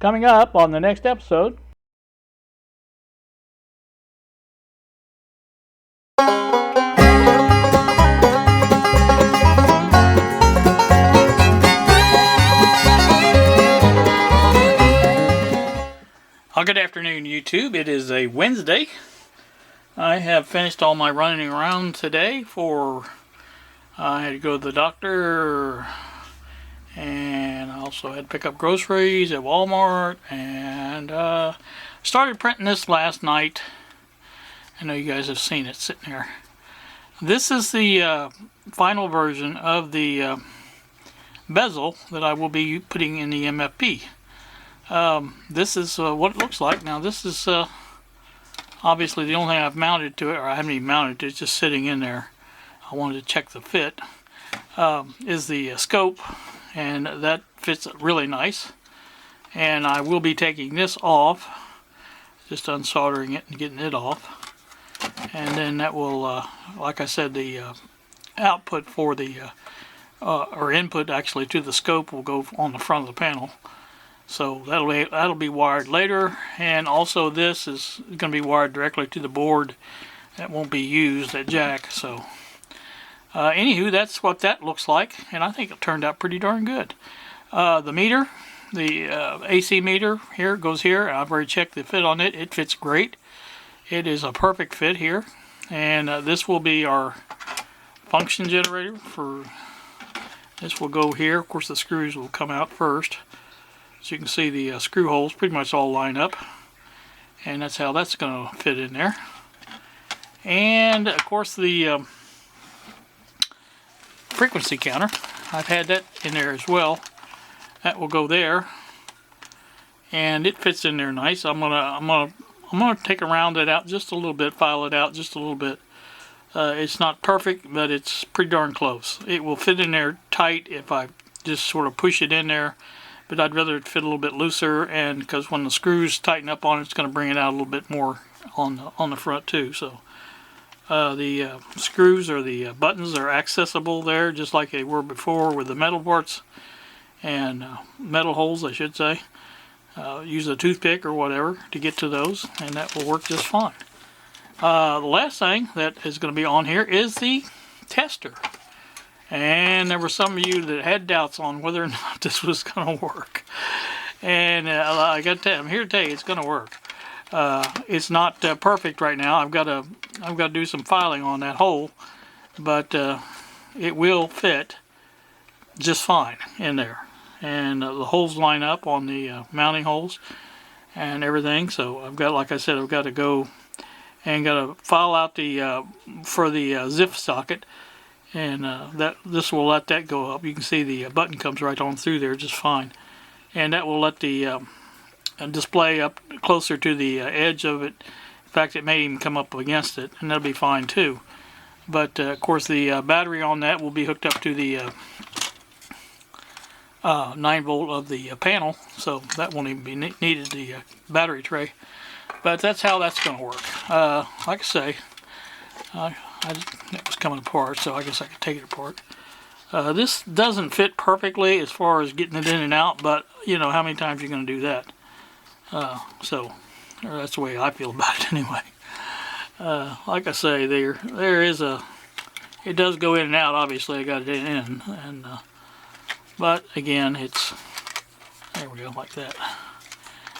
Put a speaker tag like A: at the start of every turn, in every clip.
A: Coming up on the next episode. Good afternoon, YouTube. It is a Wednesday. I have finished all my running around today I had to go to the doctor, and I also had to pick up groceries at Walmart, and started printing this last night. I know you guys have seen it sitting there. This is the final version of the bezel that I will be putting in the MFP. This is what it looks like. Now this is obviously the only thing I've mounted to it, or I haven't even mounted it, it's just sitting in there. I wanted to check the fit. Is the scope, and that fits really nice. And I will be taking this off, just unsoldering it and getting it off. And then that will, like I said, the output for the, or input actually to the scope will go on the front of the panel. So that'll be wired later, and also this is going to be wired directly to the board. That won't be used at jack. So anywho, that's what that looks like, and I think it turned out pretty darn good. The meter, the AC meter here goes here. I've already checked the fit on it. It fits great. It is a perfect fit here, and this will be our function generator. For this will go here. Of course, the screws will come out first. As you can see, the screw holes pretty much all line up, and that's how that's going to fit in there. And of course, the frequency counter, I've had that in there as well. That will go there, and it fits in there nice. I'm gonna take round it out just a little bit, file it out just a little bit. It's not perfect, but it's pretty darn close. It will fit in there tight if I just sort of push it in there. But I'd rather it fit a little bit looser, and because when the screws tighten up on it, it's going to bring it out a little bit more on the front too. So the screws or the buttons are accessible there, just like they were before with the metal parts and metal holes, I should say. Use a toothpick or whatever to get to those, and that will work just fine. The last thing that is going to be on here is the tester. And there were some of you that had doubts on whether or not this was going to work. And I'm here to tell you it's going to work. It's not perfect right now. I've got to do some filing on that hole, but it will fit just fine in there. And the holes line up on the mounting holes and everything. So I've got, like I said, I've got to go and got to file out the for the zip socket. And this will let that go up. You can see the button comes right on through there just fine, and that will let the display up closer to the edge of it. In fact, it may even come up against it, and that'll be fine too. But of course, the battery on that will be hooked up to the 9-volt of the panel, so that won't even be needed, the battery tray. But that's how that's going to work. Like I say, it was coming apart, so I guess I could take it apart. This doesn't fit perfectly as far as getting it in and out, but you know how many times you're going to do that. So that's the way I feel about it anyway. Like I say, there is it does go in and out. Obviously, I got it in, and but again, there we go, like that.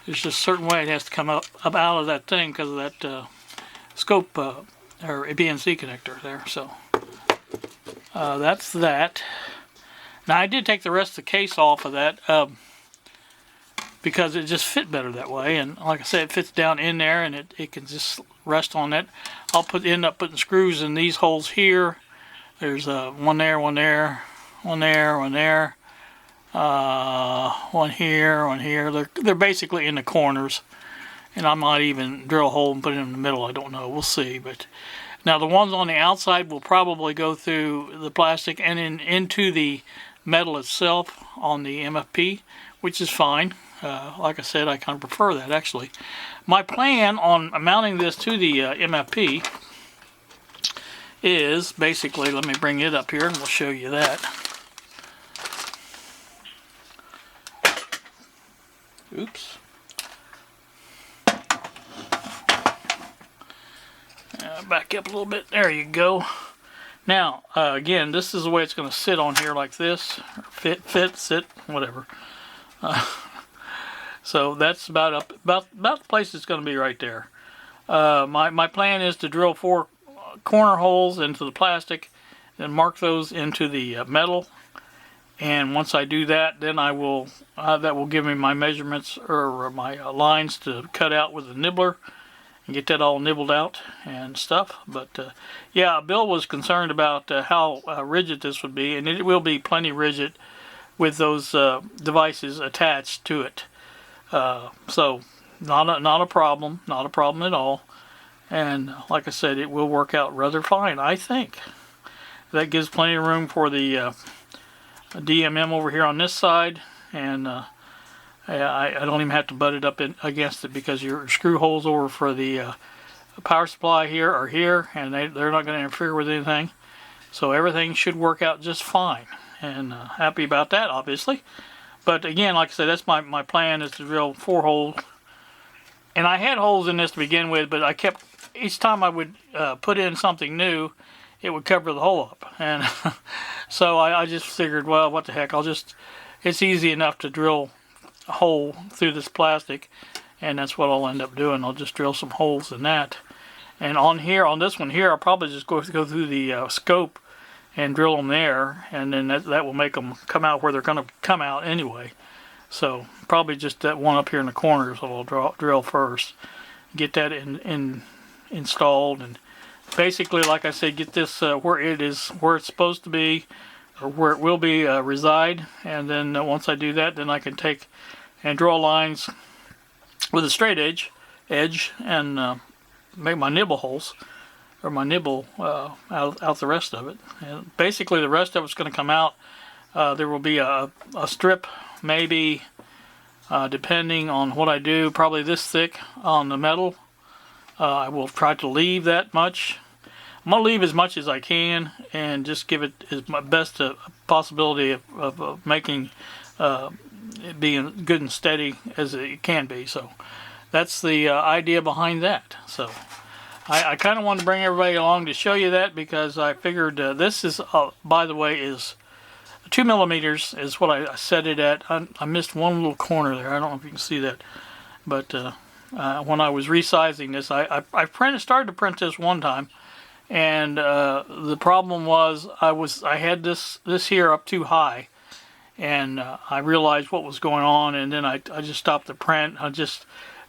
A: There's just a certain way it has to come up out of that thing because of that scope. Or a BNC connector there. So that's that. Now I did take the rest of the case off of that because it just fit better that way, and like I said, it fits down in there, and it can just rest on it. I'll end up putting screws in these holes here. There's one there, one there, one there, one there, one here, one here. They're basically in the corners. And I might even drill a hole and put it in the middle. I don't know. We'll see. But now the ones on the outside will probably go through the plastic and into the metal itself on the MFP, which is fine. Like I said, I kind of prefer that actually. My plan on mounting this to the MFP is basically, let me bring it up here and we'll show you that. Oops. Back up a little bit. There you go. Now, again, this is the way it's going to sit on here like this. Sit, whatever. So that's about the place it's going to be right there. My plan is to drill 4 corner holes into the plastic, then mark those into the metal. And once I do that, then I will that will give me my measurements or my lines to cut out with a nibbler and get that all nibbled out and stuff. But yeah, Bill was concerned about how rigid this would be, and it will be plenty rigid with those devices attached to it. So not a problem at all. And like I said, it will work out rather fine, I think. That gives plenty of room for the DMM over here on this side, and I don't even have to butt it up against it, because your screw holes over for the power supply here are here, and they're not going to interfere with anything. So everything should work out just fine, and happy about that, obviously. But again, like I said, that's my plan, is to drill 4 holes. And I had holes in this to begin with, but I kept, each time I would put in something new, it would cover the hole up. And so I just figured, well, what the heck, it's easy enough to drill a hole through this plastic, and that's what I'll end up doing. I'll just drill some holes in that. And on this one here, I'll probably just go through the scope and drill them there, and then that will make them come out where they're going to come out anyway. So probably just that one up here in the corner is what I'll drill first. Get that installed, and basically, like I said, get this where it's supposed to be, or where it will be reside. And then once I do that, then I can take and draw lines with a straight edge and make my nibble holes, or my nibble out the rest of it. And basically, the rest of it's going to come out. There will be a strip, maybe, depending on what I do, probably this thick on the metal. I will try to leave that much. I'm going to leave as much as I can, and just give it my best possibility of making it being good and steady as it can be. So that's the idea behind that. So I kind of wanted to bring everybody along to show you that, because I figured this is, by the way, is 2 millimeters is what I set it at. I missed one little corner there. I don't know if you can see that, but when I was resizing this, I started to print this one time, and the problem was I had this here up too high, and I realized what was going on, and then I just stopped the print.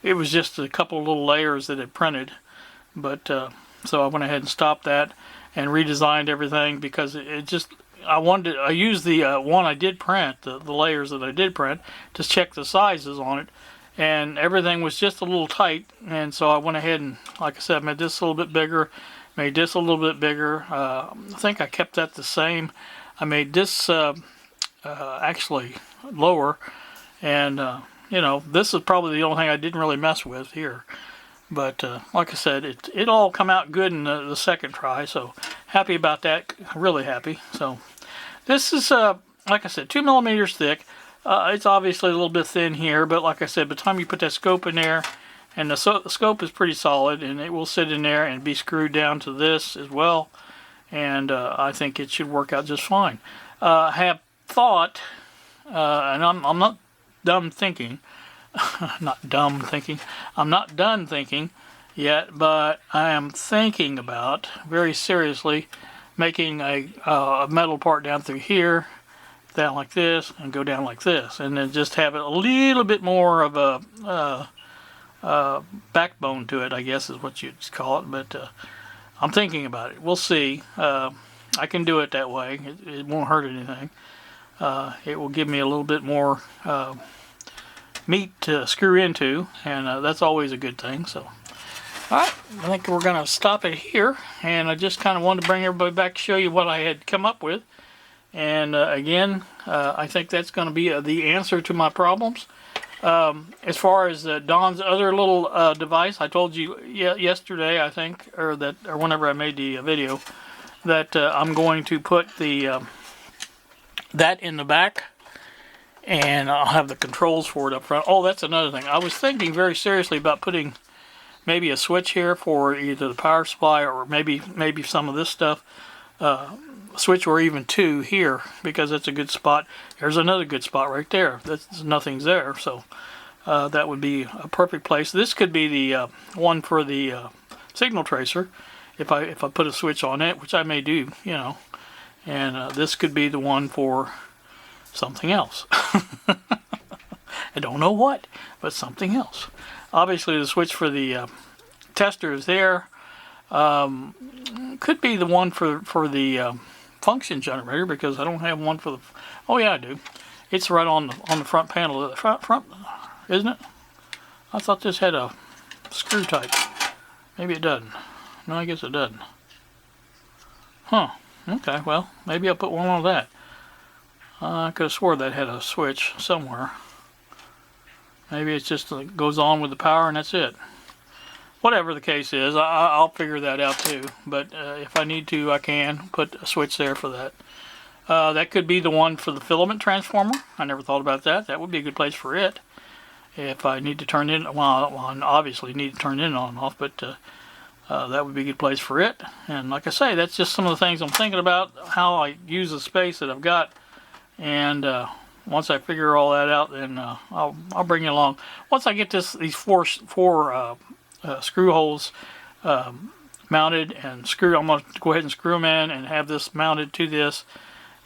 A: It was just a couple of little layers that had printed, but so I went ahead and stopped that and redesigned everything, because I used the one I did print, the layers that I did print, to check the sizes on it, and everything was just a little tight. And so I went ahead and, like I said, made this a little bit bigger, made this a little bit bigger. I think I kept that the same. I made this actually lower, and this is probably the only thing I didn't really mess with here. But like I said, it all come out good in the second try, so happy about that, really happy. So this is, like I said, 2 millimeters thick. It's obviously a little bit thin here, but like I said, by the time you put that scope in there, and the scope is pretty solid, and it will sit in there and be screwed down to this as well, and I think it should work out just fine. I have thought, and I'm not dumb thinking, I'm not done thinking yet, but I am thinking about, very seriously, making a metal part down through here, down like this, and go down like this, and then just have it a little bit more of a backbone to it, I guess is what you'd call it. But I'm thinking about it. We'll see. I can do it that way. It won't hurt anything. It will give me a little bit more meat to screw into, and that's always a good thing. So, alright, I think we're going to stop it here, and I just kind of wanted to bring everybody back to show you what I had come up with. And again, I think that's going to be the answer to my problems. As far as Don's other little device, I told you yesterday, I think, or whenever I made the video, that I'm going to put that in the back, and I'll have the controls for it up front. Oh, that's another thing. I was thinking very seriously about putting maybe a switch here for either the power supply or maybe some of this stuff. Switch or even two here, because that's a good spot. There's another good spot right there. Nothing's there, so that would be a perfect place. This could be the one for the signal tracer if I put a switch on it, which I may do, you know. And this could be the one for something else. I don't know what, but something else. Obviously, the switch for the tester is there. Could be the one for the function generator, because I don't have one for the. Oh yeah, I do. It's right on the front panel. The front, isn't it? I thought this had a screw type. Maybe it doesn't. No, I guess it doesn't. Huh. Okay. Well, maybe I'll put one on that. I could have swore that had a switch somewhere. Maybe it's just goes on with the power and that's it. Whatever the case is, I'll figure that out too. But if I need to, I can put a switch there for that. That could be the one for the filament transformer. I never thought about that. That would be a good place for it. If I need to turn it, well, I obviously need to turn it on and off, but that would be a good place for it. And like I say, that's just some of the things I'm thinking about, how I use the space that I've got. And once I figure all that out, then I'll bring you along. Once I get these four screw holes mounted and screw, I'm going to go ahead and screw them in and have this mounted to this,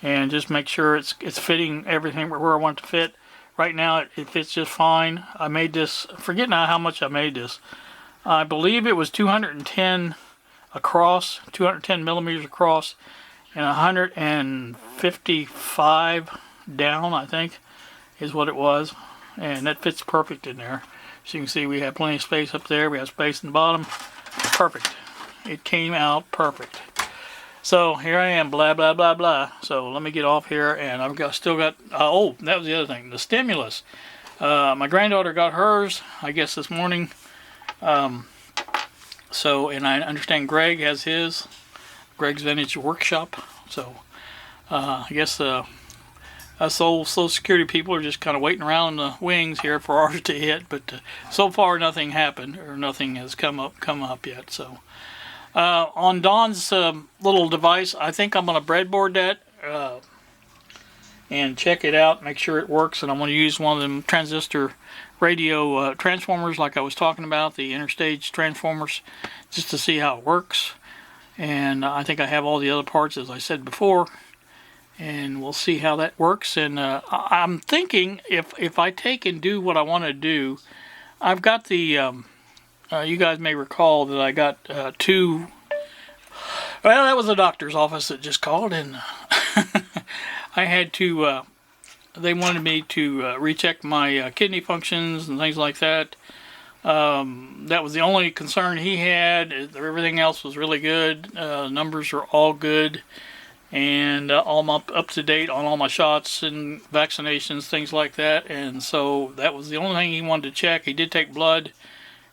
A: and just make sure it's fitting everything where I want it to fit. Right now it fits just fine. I made this, forget now how much I made this. I believe it was 210 across, 210 millimeters across, and 155 down, I think, is what it was. And that fits perfect in there. As you can see, we have plenty of space up there. We have space in the bottom. Perfect. It came out perfect. So here I am, blah, blah, blah, blah. So let me get off here, and still got, oh, that was the other thing, the stimulus. My granddaughter got hers, I guess, this morning. So, and I understand Greg has his, Greg's Vintage Workshop. So, I guess us old Social Security people are just kind of waiting around in the wings here for ours to hit. But so far, nothing happened, or nothing has come up yet. So, on Don's little device, I think I'm going to breadboard that and check it out, make sure it works. And I'm going to use one of them transistor radio transformers like I was talking about, the interstage transformers, just to see how it works. And I think I have all the other parts, as I said before, and we'll see how that works. And I'm thinking if I take and do what I want to do, I've got the you guys may recall that I got two. Well, that was the doctor's office that just called, and I had to. They wanted me to recheck my kidney functions and things like that. That was the only concern he had. Everything else was really good. Numbers are all good, and all up to date on all my shots and vaccinations, things like that. And so that was the only thing he wanted to check. He did take blood,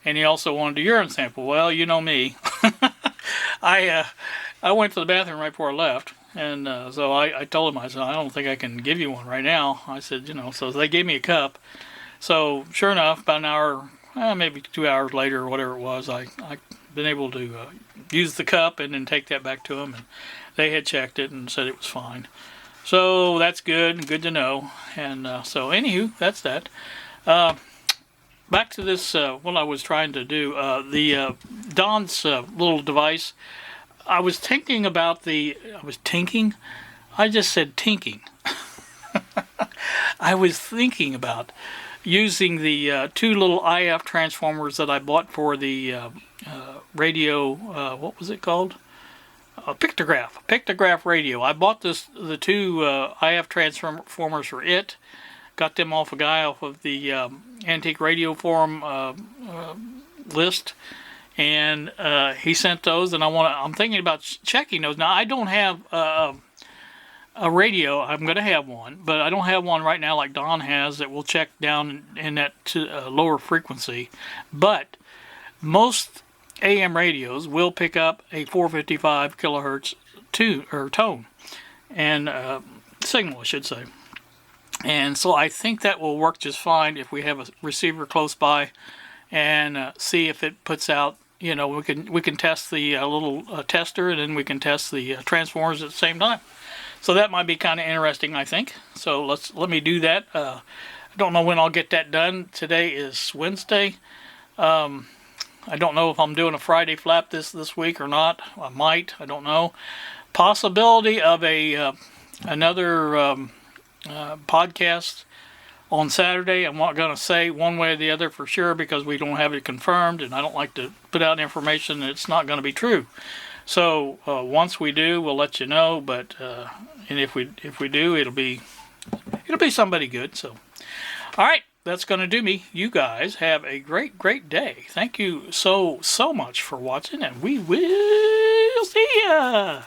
A: and he also wanted a urine sample. Well, you know me. I went to the bathroom right before I left. And so I told him, I said, I don't think I can give you one right now. I said, you know, so they gave me a cup. So sure enough, about an hour, maybe 2 hours later or whatever it was, I been able to use the cup and then take that back to them. And they had checked it and said it was fine. So that's good to know. And so anywho, that's that. Back to this, what I was trying to do, the Don's little device. I was thinking about I just said tinking. I was thinking about using the two little IF transformers that I bought for the radio, what was it called? Pictograph radio. I bought the two IF transformers for it. Got them off a guy off of the Antique Radio Forum list. And he sent those, and I'm thinking about checking those. Now, I don't have a radio. I'm going to have one, but I don't have one right now like Don has that will check down in that lower frequency. But most AM radios will pick up a 455 kilohertz tone and signal, I should say. And so I think that will work just fine if we have a receiver close by, and see if it puts out. You know, we can test the little tester, and then we can test the transformers at the same time. So that might be kind of interesting, I think. So let me do that. I don't know when I'll get that done. Today is Wednesday. I don't know if I'm doing a Friday flap this week or not. I might. I don't know. Possibility of another podcast on Saturday. I'm not going to say one way or the other for sure because we don't have it confirmed, and I don't like to put out information that's not going to be true. So once we do, we'll let you know. But and if we do, it'll be somebody good. So all right, that's going to do me. You guys have a great day. Thank you so much for watching, and we will see ya.